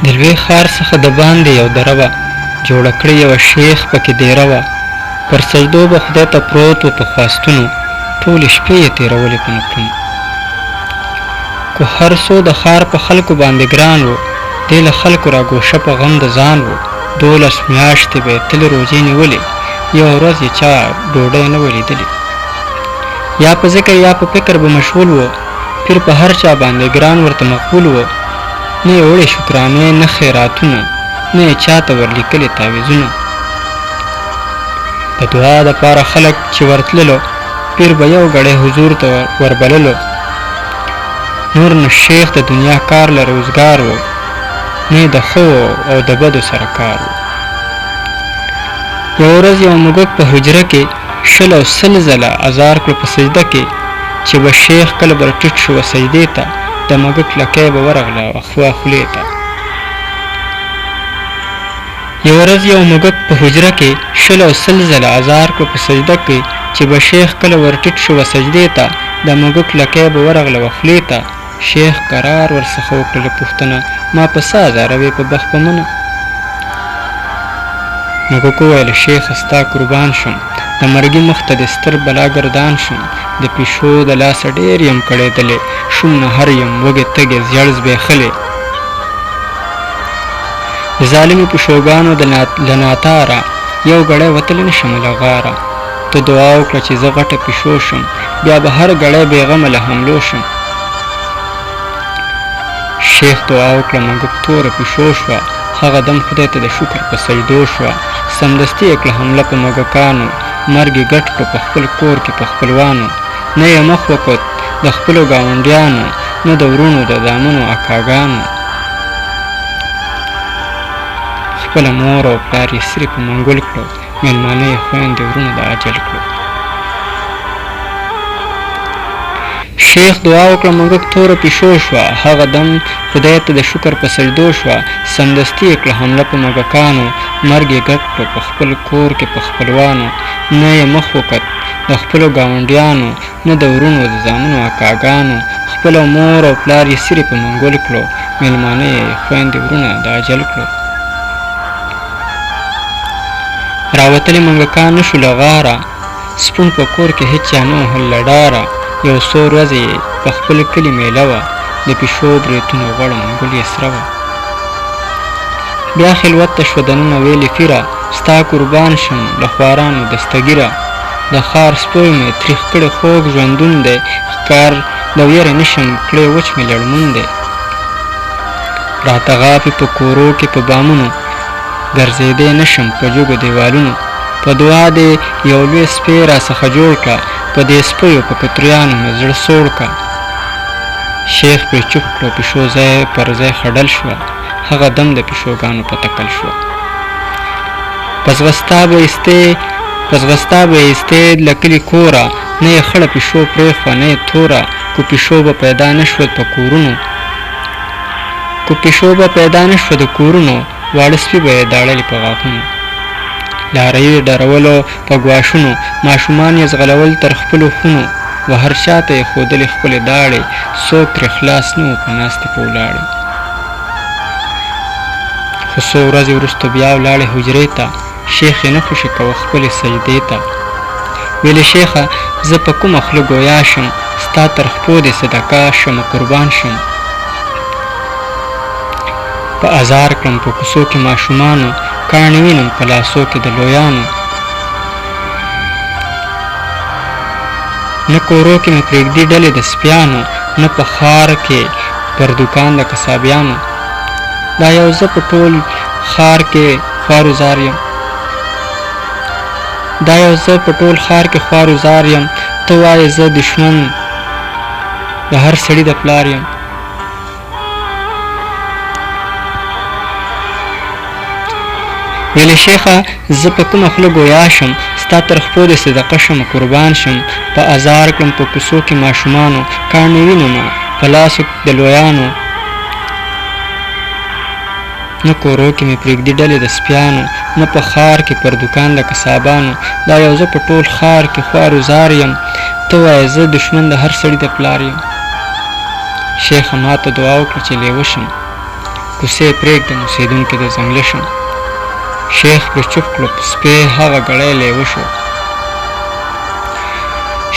د لوی ښار څخه د باندې یو دره وه، جوړه کړې یوه شیخ پکې دیره وه. پر سجدو به خدای ته پروت و په خواستونو، ټولې شپې یې تېرولې په نفلونو. کو هر څو د ښار په خلکو باندې ګران و، دی له خلکو راګوښه په غم د ځان و. 12 میاشتې به یې تل روژې نیولې، یوه ورځ یې چا ډوډۍ نه وه لیدلې. یا په ذکر یا په فکر به مشغول و، پیر په هر چا باندې ګران ورته مقبول و. نه یې وړې شکرانې نه خیراتونه، نه یې چاته ورلیکلې تعویذونه. د دعا دپاره خلک چې ورتللو، پیر به یو ګړی حضور ته وربللو. نور نو شیخ د دنیا کار له روزګار و، نه د ښو او د بدو سره کار و. یوه ورځ یو موږک په حجره کې 20 او 100 ځله ازار کړو په سجده کې، چې به شیخ کله بر ټیټ شو سجدې ته، د موږک لکۍ به ورغله اخوا خولې ته. یوه ورځ یو موږک په حجره کې 20 او 100 ځله ازار کړو په سجده کې، چې به شیخ کله ور ټیټ شو سجدې ته، د موږک لکۍ به ورغله خولې ته. شیخ قرار ورڅخه وکړله پوښتنه، ما په څه ازاروې په بخت په منه؟ موږک وویل شیخه ستا قربان شم، د مرګي مخ ته د ستر بلا ګردان شم. د پیشو د لاسه ډېر یم کړېدلې، شوم نهر یم وږې تږې زیړ زبېښلې. د ظالمې پیشوګانو له ناتاره، یو ګړی وتلی نشم له غاره. ته دعا وکړه چې زه غټه پیشو شم، بیا به هر ګړی بېغمه له حملو شم. شیخ دعا وکړه موږک توره پیشو شوه، هغه دم خدای ته د شکر په سجدو شوه. سمدستي یې کړه حمله په موږکانو، مرګ یې ګډ کړو په خپل کور کې په خپلوانو. نه یې مخ وکوت د خپلو ګاونډیانو، نه د ورونو د زامنو اکاګانو. خپله مور او پلار یې سرې په منګول کړو، مېلمانه یې خویندې ورونه د اجل کړو. شیخ دعا وکړه موږک توره پیشو شوه، هغه دم خدای ته د شکر په سجدو شوه. سمدستي یې کړه حمله په موږکانو، مرګ یې ګډ کړو په خپل کور کې په خپلوانو. نه یې مخ وکت د خپلو ګاونډیانو، نه د ورونو د زامنو اکاګانو. خپله مور او پلار یې سرې په منګول کړو، مېلمانه یې خویندې ورونه د اجل کړو. راوتلي موږکان نه شو له غاره، سپون په کور کې هېچا نه وهل له ډاره. یو څو ورځې په خپل کلي میله وه، د پیشو بریتونو غوړه منګول یې سره وه. بیا خلوت ته شوه دننه ویلې فیره، ستا قربان شم له خوارانو دستګیره. د ښار سپی مې تریخ کړی خوږ ژوندون دی، ښکار د ویرې نشم کړی وچ مې لړمون دی. راته غاپې په کورو کې په بامونو، ګرځېدی نشم په جګو دیوالونو. په دعا دې یو لوی سپی راڅخه جوړ کړه، په دې سپیو په کتریانو مې زړه سوړ کړه. شیخ پرې چوپ کړو، پیشو ځای پر ځای خډل شوه، هغه دم د پیشوګانو په تکل شوه. په ځغستا به یې ایستې له کلي کوره، نه یې خړه پیشو پرېښوه نه یې توره. کو پیشو به پیدا نه شوه د کورونو، واړه سپي به یې داړلې په غاښونو. لاروي یې ډرولو په ګواښونو، ماشومان یې ځغلول تر خپلو خونو. وهر شاته یې ښودلې خپلې داړې، څوک ترې خلاص نه و په ناستې په ولاړې. خو څو ورځې وروسته بیا ولاړې حجرې ته، شیخ یې نه خوشي کوه خپلې سجدې ته. ویلې شیخه زه په کومه خوله ګویا شم، ستا تر خپو دې صدقه شم قربان شم. په ازار کړم په کوڅو کې ماشومانو، کاڼې وینم په لاسو کې د لویانو. نه کورو کې مې پرېږدي ډلې د سپیانو، نه په ښار کې پر دوکان د قصابیانو. دا یو زه په ټول ښار کې خوار یم، ته وایې زه دشمن د هر سړي د پلار یم. ویلې شیخه زه په کومه خوله ګویا شم، ستا تر خپو دې صدقه شم قربان شم. په ازار کړم په کوڅو کې ماشومانو، کاڼې وینمه په لاسو د لویانو. نه کورو کې مې پرېږدي ډلې د سپیانو، نه په ښار کې پر دوکان د قصابانو. دا یو زه په ټول ښار کې خوار وزار یم، ته وایې زه دشمن د هر سړي د پلار یم. شیخه ما ته دعا وکړه چې لیوه شم، کوڅې پرېږدم اوسېدونکي د ځنګله شم. شیخ پرې چوپ کړو سپی هغه ګړی لیوه شو.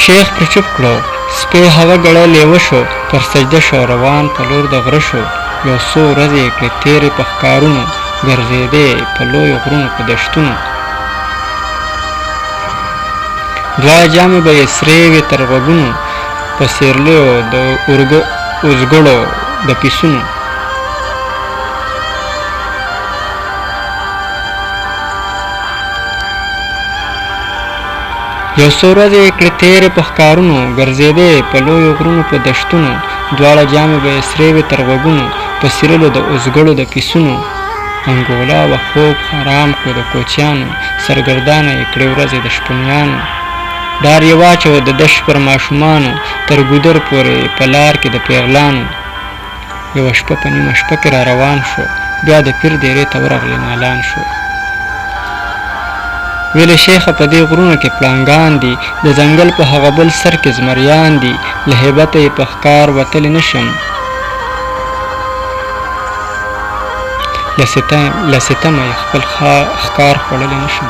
شیخ پرې چوپ کړو سپی هغه ګړی لیوه شو. پر سجده شو روان په لور د غره شو. یو څو ورځې یې کړې تېرې په ښکارونو ګرځېدې په لویو غرونو په دشتونو. دواړه جامې به یې سرې وې تر غوږونو په سیرلیو د اوزګړو د پیسونو. یو څو ورځې یې کړې تېرې په ښکارونو ګرځېدې په لویو غرونو په دشتونو. دواړه جامې به یې سرې وې تر غوږونو په سیرلو د اوزګړو د پیسونو. انګولا و خوب حرام کړو د کوچیانو سرګردانه یې کړې ورځې د شپنیانو. ډار یې واچوه د دشت پر ماشومانو تر ګودر پورې په لار کې د پیغلانو. یوه شپه په نیمه شپه کې را روان شو بیا د پیر دیرې ته ورغلی نالان شو. ویلې شیخه په دې غرونو کې پړانګان دي د ځنګل په هغه بل سر کې زمریان دي. له هیبته یې په ښکار وتلی نشم له ستمه یې خپل ښکار خوړلی نشم.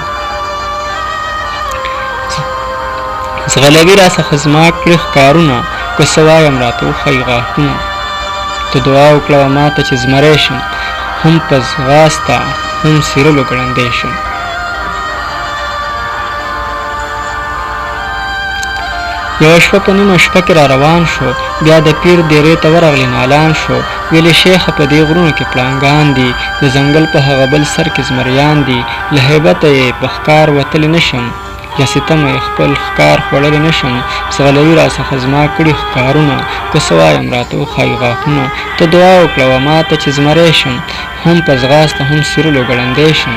ځغلوي راڅخه زما کړي ښکارونه که څه وایم راته وښایي غاښونه. ته دعا وکړه ماته چې زمری شم هم په ځغاسته هم سیرلو ګړندی شم. یوه شپه په نیمه شپه کې را روان شو بیا د پیر دیرې ته ورغلی نالان شو. ویلې شیخه په دې غرونو کې پړانګان دي د ځنګل په هغه بل سر کې زمریان دي. له هیبته یې په ښکار وتلی نشم له ستمه یې خپل ښکار خوړلی نشم. ځغلوي راڅخه زما کړي ښکارونه که څه وایم راته وښایي غاښونه. ته دعا وکړه ماته چې زمری شم هم په ځغاسته هم سیرلو ګړندی شم.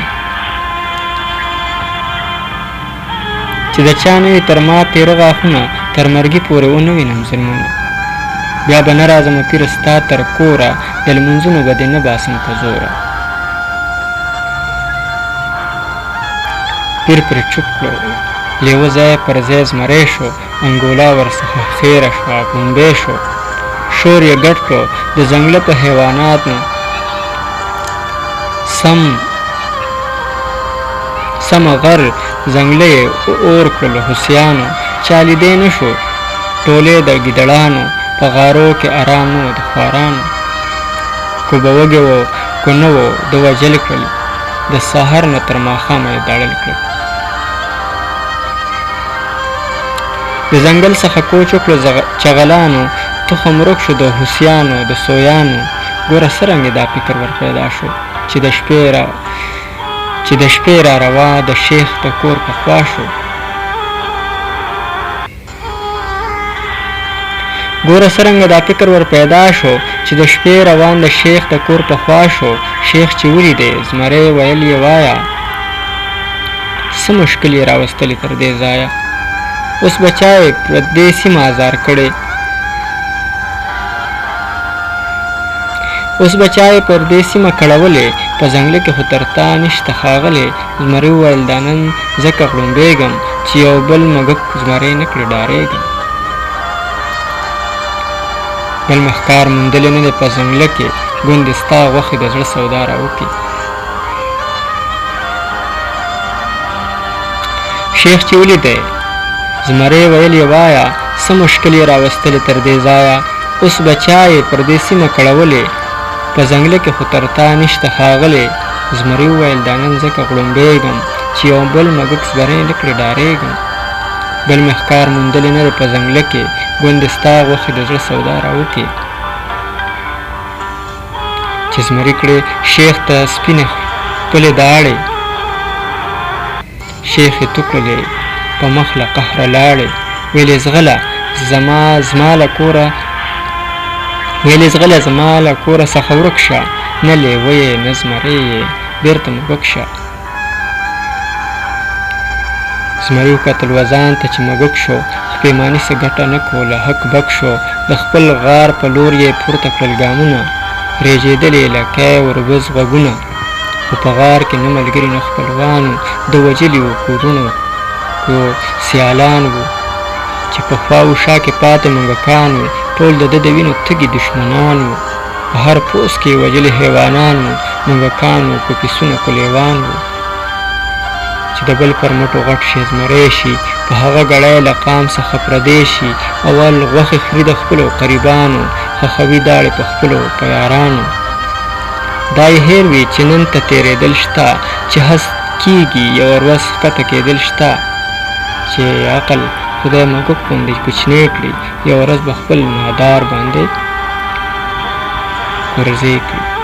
چې د چا نه وي تر ما تېره غاښونه تر مرګي پورې ونه وینم ظلمونه. بیا به نه راځمه پیره ستا تر کوره د لمونځونو به دې نه باسم په زوره. پیر پرې چوپ کړو لیوه ځای پر ځای زمری شو. انګولا ورڅخه خیره شوه غومبی شو. شور یې ګډ کړو د ځنګله په حیواناتو سمه غر ځنګله یې اور کړلو هوسیانو. چا لیدی نه شو ټولې د ګیدړانو په غارو کې ارام نه و د خوارانو. کو به وږی و کو نه و د وجل کړل د سهار نه تر ماښامه یې داړل کړل. د ځنګل څخه کوچ وکړو چغلانو تخم ورک شو د هوسیانو د سویانو. ګوره څرنګې دا فکر ور پیدا شو چې د شپې را روا د شیخ د کور په خوا شو. ګوره څرنګه دا فکر ور پیدا شو چې د شپې روان د شیخ د کور په خوا شو. شیخ چې ولیدی زمری ویل یې وایه څه مشکل یې راوستلی تر دې ځایه. اوس به چا یې پر دې سیمه ازار کړی اوس به چا یې پر دې سیمه کړولې په ځنګله کې خو تر تا نشته ښاغلی. زمري وویل دا نن ځکه غړومبېږم چې یو بل مږک زمری نه کړي ډارېږم. بل مې ښکار موندلی نه دی په ځنګله کې ګوندې ستا غوښې د زړه سودا راوکړي. شیخ چې ولیدی زمری ویل یې وایه څه مشکل یې راوستلی تر دې ځایه. اوس به چا یې پر دې سیمه کړولې په ځنګله کې خو تر تا نشته ښاغلی. زمري وویل دا نن ځکه غړومبېږم چې یو بل مږک زمری نه کړي ډارېږم. بل مې ښکار موندلی نه دی په ځنګله کې ګوندې ستا غوښې د زړه سودا راوکړي. چې زمري کړې شیخ ته سپینې خپلې داړې شیخ یې تو کړلې په مخ له قهره لاړې. ویلې زغله زما له کوره څخه ورک شه نه لیوه یې نه زمری یې بېرته مږک شه. زمري وکتل وزان ته چې مږک شو خپېماني څه ګټه نه کوله هک بک شو. د خپل غار په لور یې پورته کړل ګامونه رېژېدلې لکۍ وربز غوږونه. خو په غار کې نه ملګري نه خپلوان وو د وجلي وو کورونو کو سیالان وو چې په خوا و شا کې پاتې مږکان وو ټول د ده د وینو تږي دښمنان وو. په هر پوس کې وجلي حیوانان وو، موږکان وو، پوپیسونه کلیوان وو چې د بل پر مټو غټ شي زمری شي، په هغه ګړی له قام څخه پردی شي. اول غوښې خوري د خپلو قریبانو، خښوي داړې په خپلو په یارانو. دا یې هېر وي چې نن ته تېرېدل شته، چې هست کېږي یو ورځ ښکته کېدل شته، چې عقل خدای موږک غوندې کوچنی کړي، یو ورځ به خپل مادار باندې غورځې کړي.